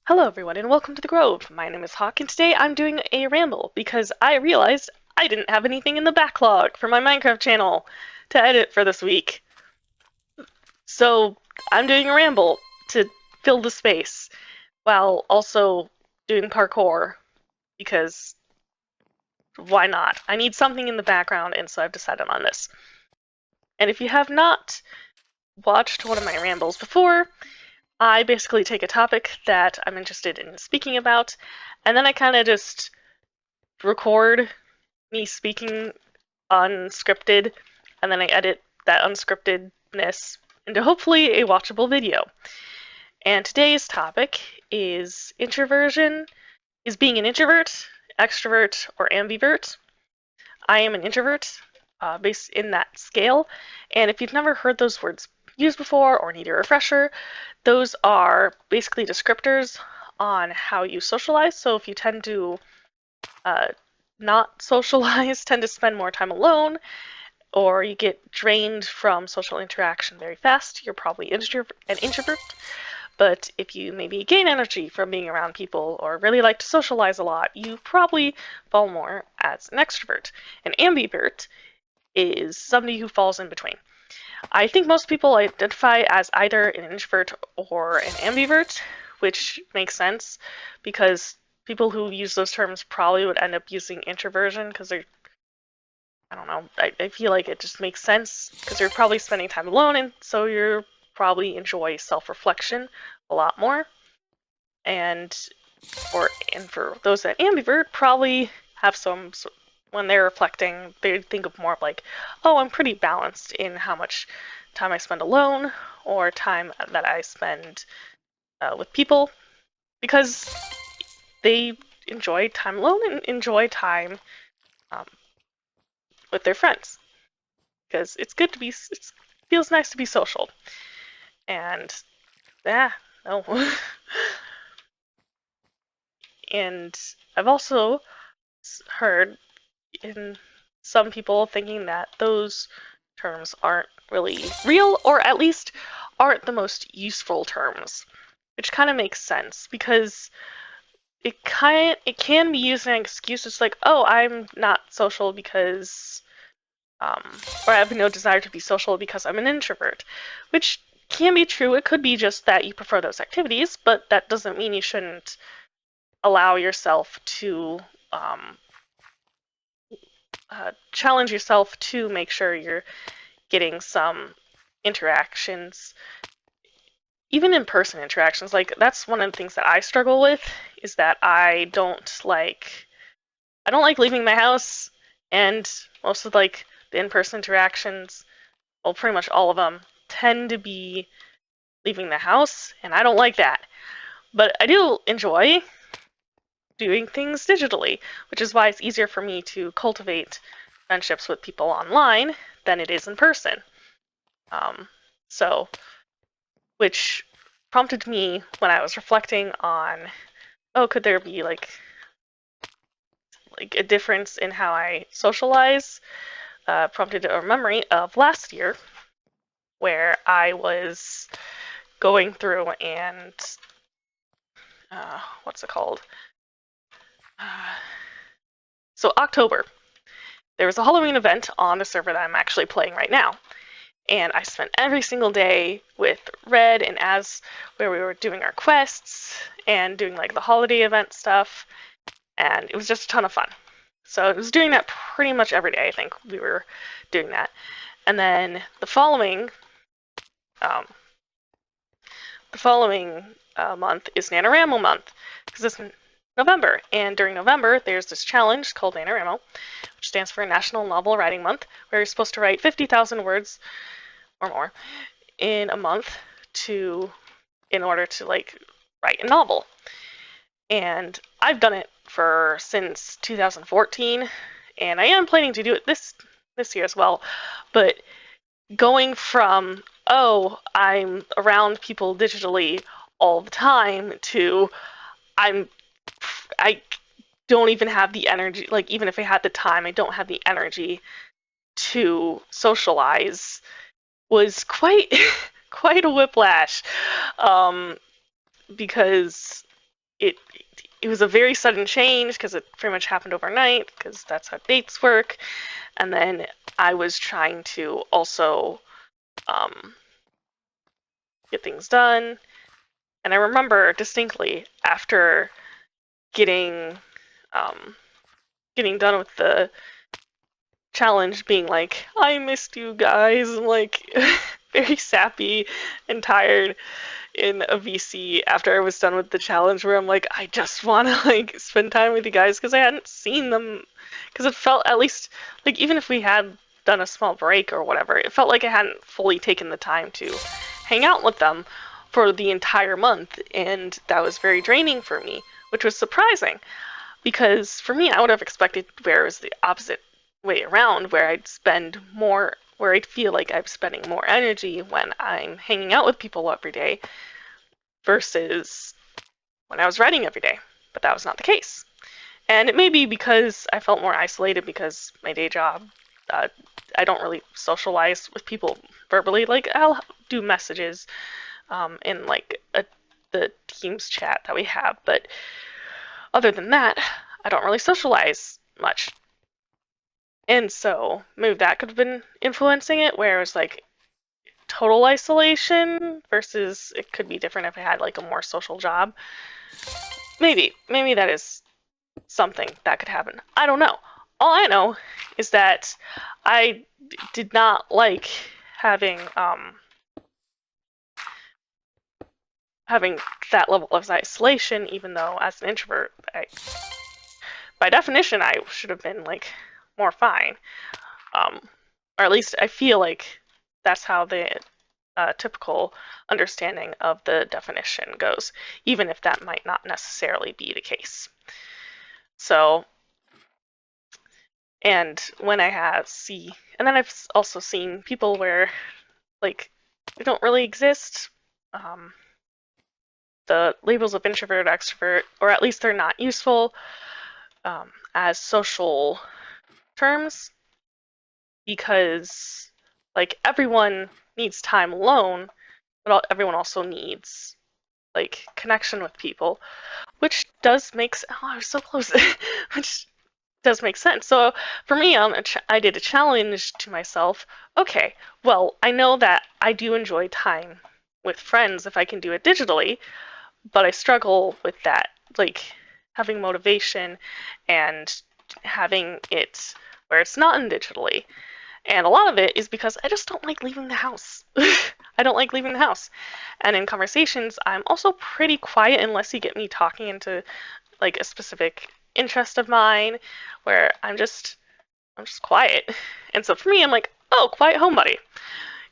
Hello everyone and welcome to the Grove. My name is Hawk and today I'm doing a ramble because I realized I didn't have anything in the backlog for my Minecraft channel to edit for this week. So I'm doing a ramble to fill the space while also doing parkour because why not? I need something in the background and so I've decided on this. And if you have not watched one of my rambles before, I basically take a topic that I'm interested in speaking about and then I kind of just record me speaking unscripted, and then I edit that unscriptedness into hopefully a watchable video. And today's topic is introversion, is being an introvert, extrovert, or ambivert. I am an introvert, based in that scale, and if you've never heard those words used before or need a refresher, those are basically descriptors on how you socialize. So if you tend to uh, not socialize, tend to spend more time alone, or you get drained from social interaction very fast, you're probably an introvert. But if you maybe gain energy from being around people or really like to socialize a lot, you probably fall more as an extrovert. An ambivert is somebody who falls in between. I think most people identify as either an introvert or an ambivert, which makes sense because people who use those terms probably would end up using introversion because I don't know, I feel like it just makes sense because you're probably spending time alone and so you probably enjoy self-reflection a lot more. And for those that ambivert, probably have some, when they're reflecting, they think of more of like, oh, I'm pretty balanced in how much time I spend alone or time that I spend with people because they enjoy time alone and enjoy time um, with their friends because it's good to be, it feels nice to be social. And yeah, no. And I've also heard in some people thinking that those terms aren't really real, or at least aren't the most useful terms, which kind of makes sense because it can be used as an excuse. It's like, oh, I'm not social because, or I have no desire to be social because I'm an introvert, which can be true. It could be just that you prefer those activities, but that doesn't mean you shouldn't allow yourself to challenge yourself to make sure you're getting some interactions, even in-person interactions. Like that's one of the things that I struggle with is that I don't like leaving my house, and most of like the in-person interactions, well, pretty much all of them tend to be leaving the house, and I don't like that. But I do enjoy doing things digitally, which is why it's easier for me to cultivate friendships with people online than it is in person. Um, so, which prompted me when I was reflecting on, oh, could there be like a difference in how I socialize? Prompted a memory of last year where I was going through and what's it called? So October, there was a Halloween event on the server that I'm actually playing right now. And I spent every single day with Red and Az, where we were doing our quests and doing like the holiday event stuff, and it was just a ton of fun. So I was doing that pretty much every day. I think we were doing that, and then um, the following month is NaNoWriMo month because it's November, and during November there's this challenge called NaNoWriMo, which stands for National Novel Writing Month, where you're supposed to write 50,000 words or more in a month in order to like write a novel. And I've done it since 2014, and I am planning to do it this year as well. But going from, oh, I'm around people digitally all the time to I don't even have the energy, like even if I had the time, I don't have the energy to socialize was quite quite a whiplash, because it it was a very sudden change because it pretty much happened overnight because that's how dates work. And then I was trying to also get things done. And I remember distinctly after getting getting done with the challenge, being like, I missed you guys, and like very sappy and tired in a VC after I was done with the challenge, where I'm like, I just want to like spend time with you guys because I hadn't seen them, because it felt, at least like, even if we had done a small break or whatever, it felt like I hadn't fully taken the time to hang out with them for the entire month, and that was very draining for me, which was surprising because for me I would have expected where it was the opposite way around, where I'd spend more, where I'd feel like I'm spending more energy when I'm hanging out with people every day versus when I was writing every day. But that was not the case. And it may be because I felt more isolated because my day job, I don't really socialize with people verbally. Like, I'll do messages in like the Teams chat that we have, but other than that, I don't really socialize much. And so maybe that could have been influencing it, where it was like total isolation versus it could be different if I had like a more social job. Maybe that is something that could happen. I don't know. All I know is that I did not like having having that level of isolation, even though as an introvert, by definition, I should have been like more fine. Or at least I feel like that's how the typical understanding of the definition goes, even if that might not necessarily be the case. So, and when I have and then I've also seen people where like they don't really exist. The labels of introvert, extrovert, or at least they're not useful as social terms, because like everyone needs time alone, but everyone also needs like connection with people, which does make oh, I was so close, which does make sense. So for me, I did a challenge to myself. Okay, well, I know that I do enjoy time with friends if I can do it digitally, but I struggle with that, like having motivation and having it where it's not in digitally. And a lot of it is because I just don't like leaving the house. I don't like leaving the house. And in conversations, I'm also pretty quiet unless you get me talking into like a specific interest of mine, where I'm just quiet. And so for me, I'm like, oh, quiet homebody.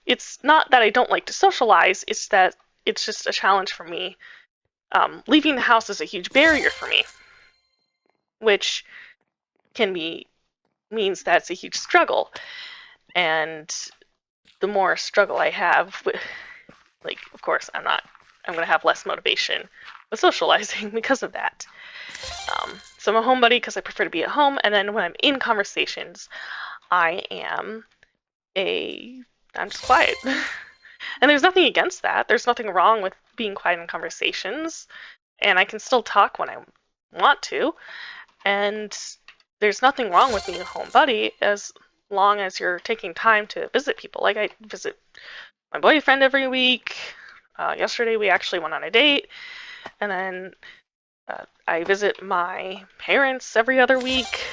It's not that I don't like to socialize, it's that it's just a challenge for me. Leaving the house is a huge barrier for me, which means that it's a huge struggle. And the more struggle I have with, like, of course, I'm going to have less motivation with socializing because of that. So I'm a homebody because I prefer to be at home, and then when I'm in conversations, I'm just quiet. And there's nothing against that. There's nothing wrong with being quiet in conversations, and I can still talk when I want to, and there's nothing wrong with being a homebody as long as you're taking time to visit people. Like, I visit my boyfriend every week. Yesterday we actually went on a date, and then I visit my parents every other week,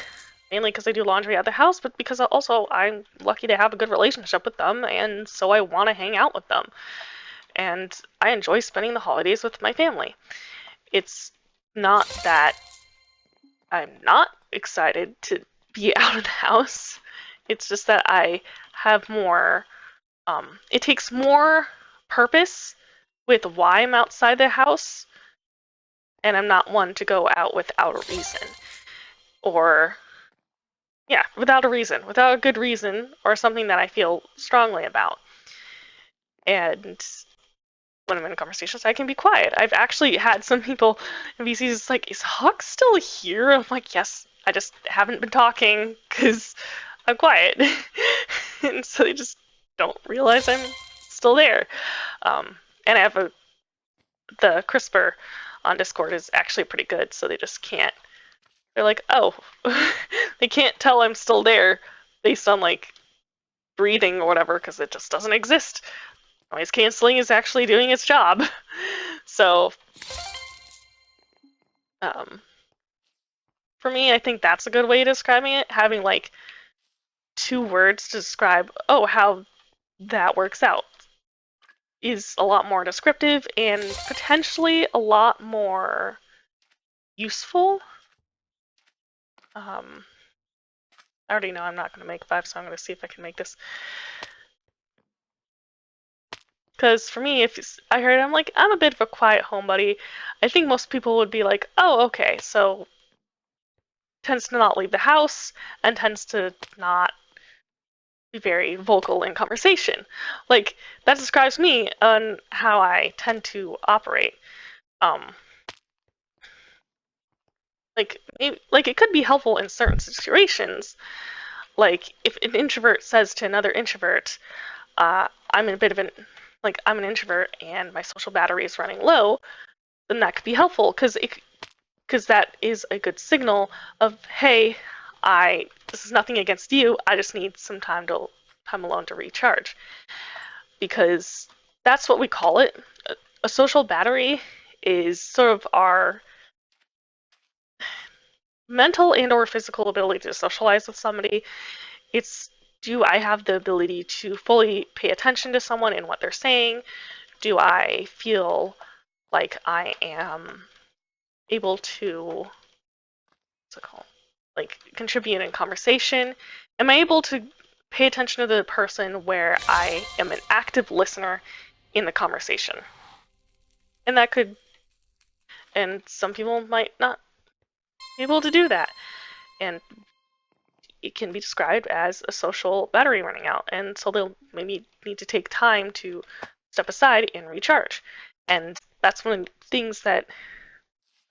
mainly because I do laundry at the house, but because also I'm lucky to have a good relationship with them, and so I want to hang out with them. And I enjoy spending the holidays with my family. It's not that I'm not excited to be out of the house. It's just that I have more, it takes more purpose with why I'm outside the house, and I'm not one to go out without a reason. Or, yeah, without a reason, without a good reason, or something that I feel strongly about. And when I'm in conversations, I can be quiet. I've actually had some people in VCs like, is Hawk still here? I'm like, yes, I just haven't been talking because I'm quiet. And so they just don't realize I'm still there. And I have the CRISPR on Discord is actually pretty good, so they just can't. They're like, oh, they can't tell I'm still there based on like breathing or whatever, because it just doesn't exist. Noise canceling is actually doing its job. So, for me, I think that's a good way of describing it. Having like 2 words to describe, oh, how that works out is a lot more descriptive and potentially a lot more useful. I already know I'm not going to make 5, so I'm going to see if I can make this. Because for me, if I heard I'm like, I'm a bit of a quiet homebody, I think most people would be like, oh, okay, so tends to not leave the house and tends to not be very vocal in conversation. Like, that describes me on how I tend to operate. Like it could be helpful in certain situations. Like, if an introvert says to another introvert, I'm in a bit of an I'm an introvert and my social battery is running low, then that could be helpful because that is a good signal of, hey, this is nothing against you. I just need some time alone to recharge, because that's what we call it. A social battery is sort of our mental and or physical ability to socialize with somebody. It's, do I have the ability to fully pay attention to someone and what they're saying? Do I feel like I am able to, what's it called? Like, contribute in conversation? Am I able to pay attention to the person where I am an active listener in the conversation? And some people might not be able to do that. And it can be described as a social battery running out. And so they'll maybe need to take time to step aside and recharge. And that's one of the things that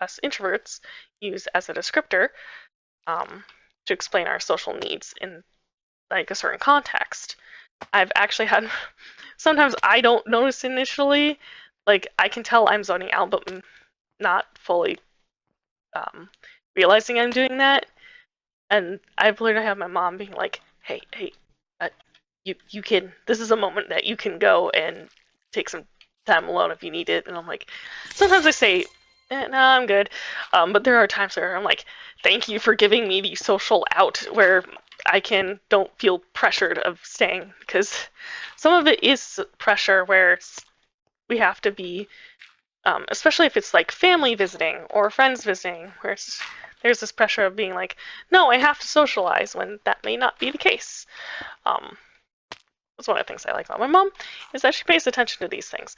us introverts use as a descriptor to explain our social needs in like a certain context. I've actually had, sometimes I don't notice initially, like I can tell I'm zoning out, but not fully realizing I'm doing that. And I've learned to have my mom being like, hey, you can, this is a moment that you can go and take some time alone if you need it. And I'm like, sometimes I say, no, I'm good. But there are times where I'm like, thank you for giving me the social out where I don't feel pressured of staying, because some of it is pressure where we have to be, especially if it's like family visiting or friends visiting, where there's this pressure of being like, no, I have to socialize, when that may not be the case. That's one of the things I like about my mom, is that she pays attention to these things.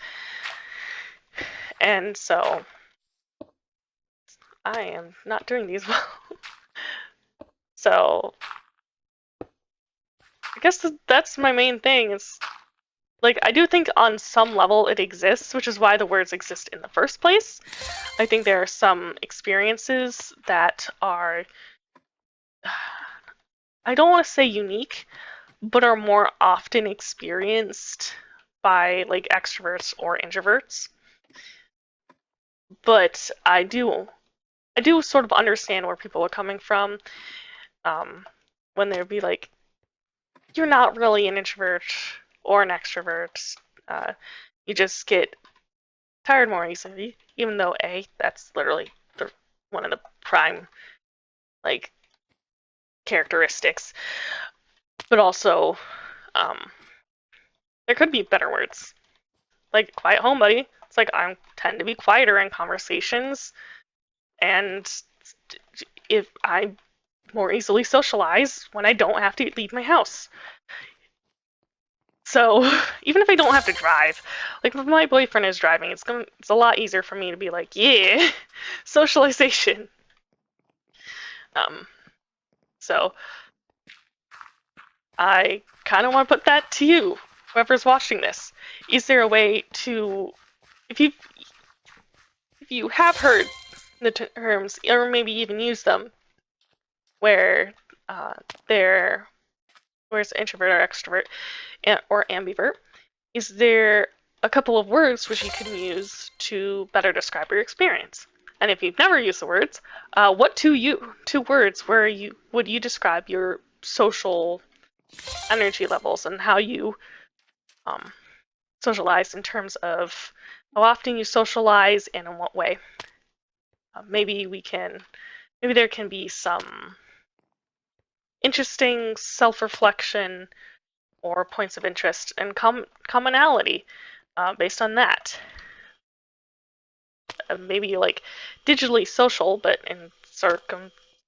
And so I am not doing these well. So I guess that's my main thing. Is like, I do think on some level it exists, which is why the words exist in the first place. I think there are some experiences that are, I don't want to say unique, but are more often experienced by like extroverts or introverts. But I do sort of understand where people are coming from when they'd be like, you're not really an introvert or an extrovert. You just get tired more easily, even though that's literally one of the prime like characteristics. But also, there could be better words, like quiet homebody. It's like I tend to be quieter in conversations, and if I more easily socialize when I don't have to leave my house. So even if I don't have to drive, like if my boyfriend is driving, it's a lot easier for me to be like, yeah, socialization. So I kind of want to put that to you, whoever's watching this. Is there a way to, if you have heard the terms, or maybe even use them, where where's introvert or extrovert or ambivert, is there a couple of words which you can use to better describe your experience. And if you've never used the words, what two words would you describe your social energy levels and how you socialize in terms of how often you socialize and in what way? Maybe there can be some interesting self-reflection or points of interest and commonality based on that. Maybe like digitally social, but in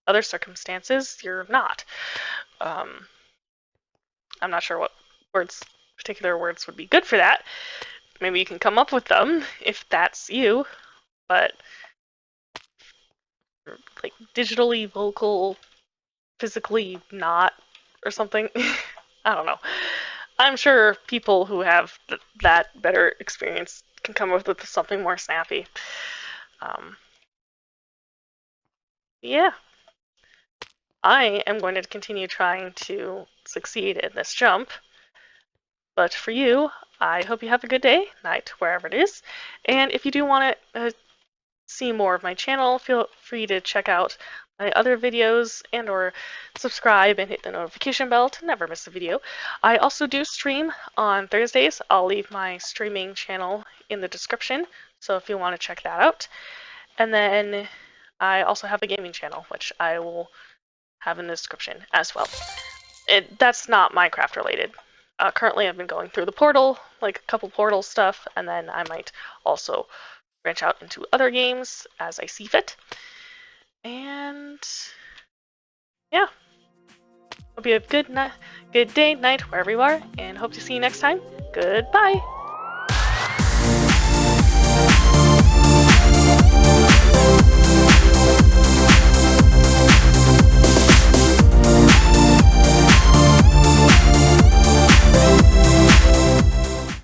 other circumstances, you're not. I'm not sure what particular words would be good for that. Maybe you can come up with them if that's you, but like digitally vocal, physically not, or something. I don't know. I'm sure people who have that better experience can come up with something more snappy. Yeah. I am going to continue trying to succeed in this jump. But for you, I hope you have a good day, night, wherever it is. And if you do want to see more of my channel, feel free to check out my other videos and or subscribe and hit the notification bell to never miss a video. I also do stream on Thursdays. I'll leave my streaming channel in the description, so if you want to check that out. And then I also have a gaming channel, which I will have in the description as well. That's not Minecraft related. Currently I've been going through the portal, like a couple portal stuff, and then I might also branch out into other games as I see fit. And yeah, hope you have a good day, night, wherever you are, and hope to see you next time. Goodbye!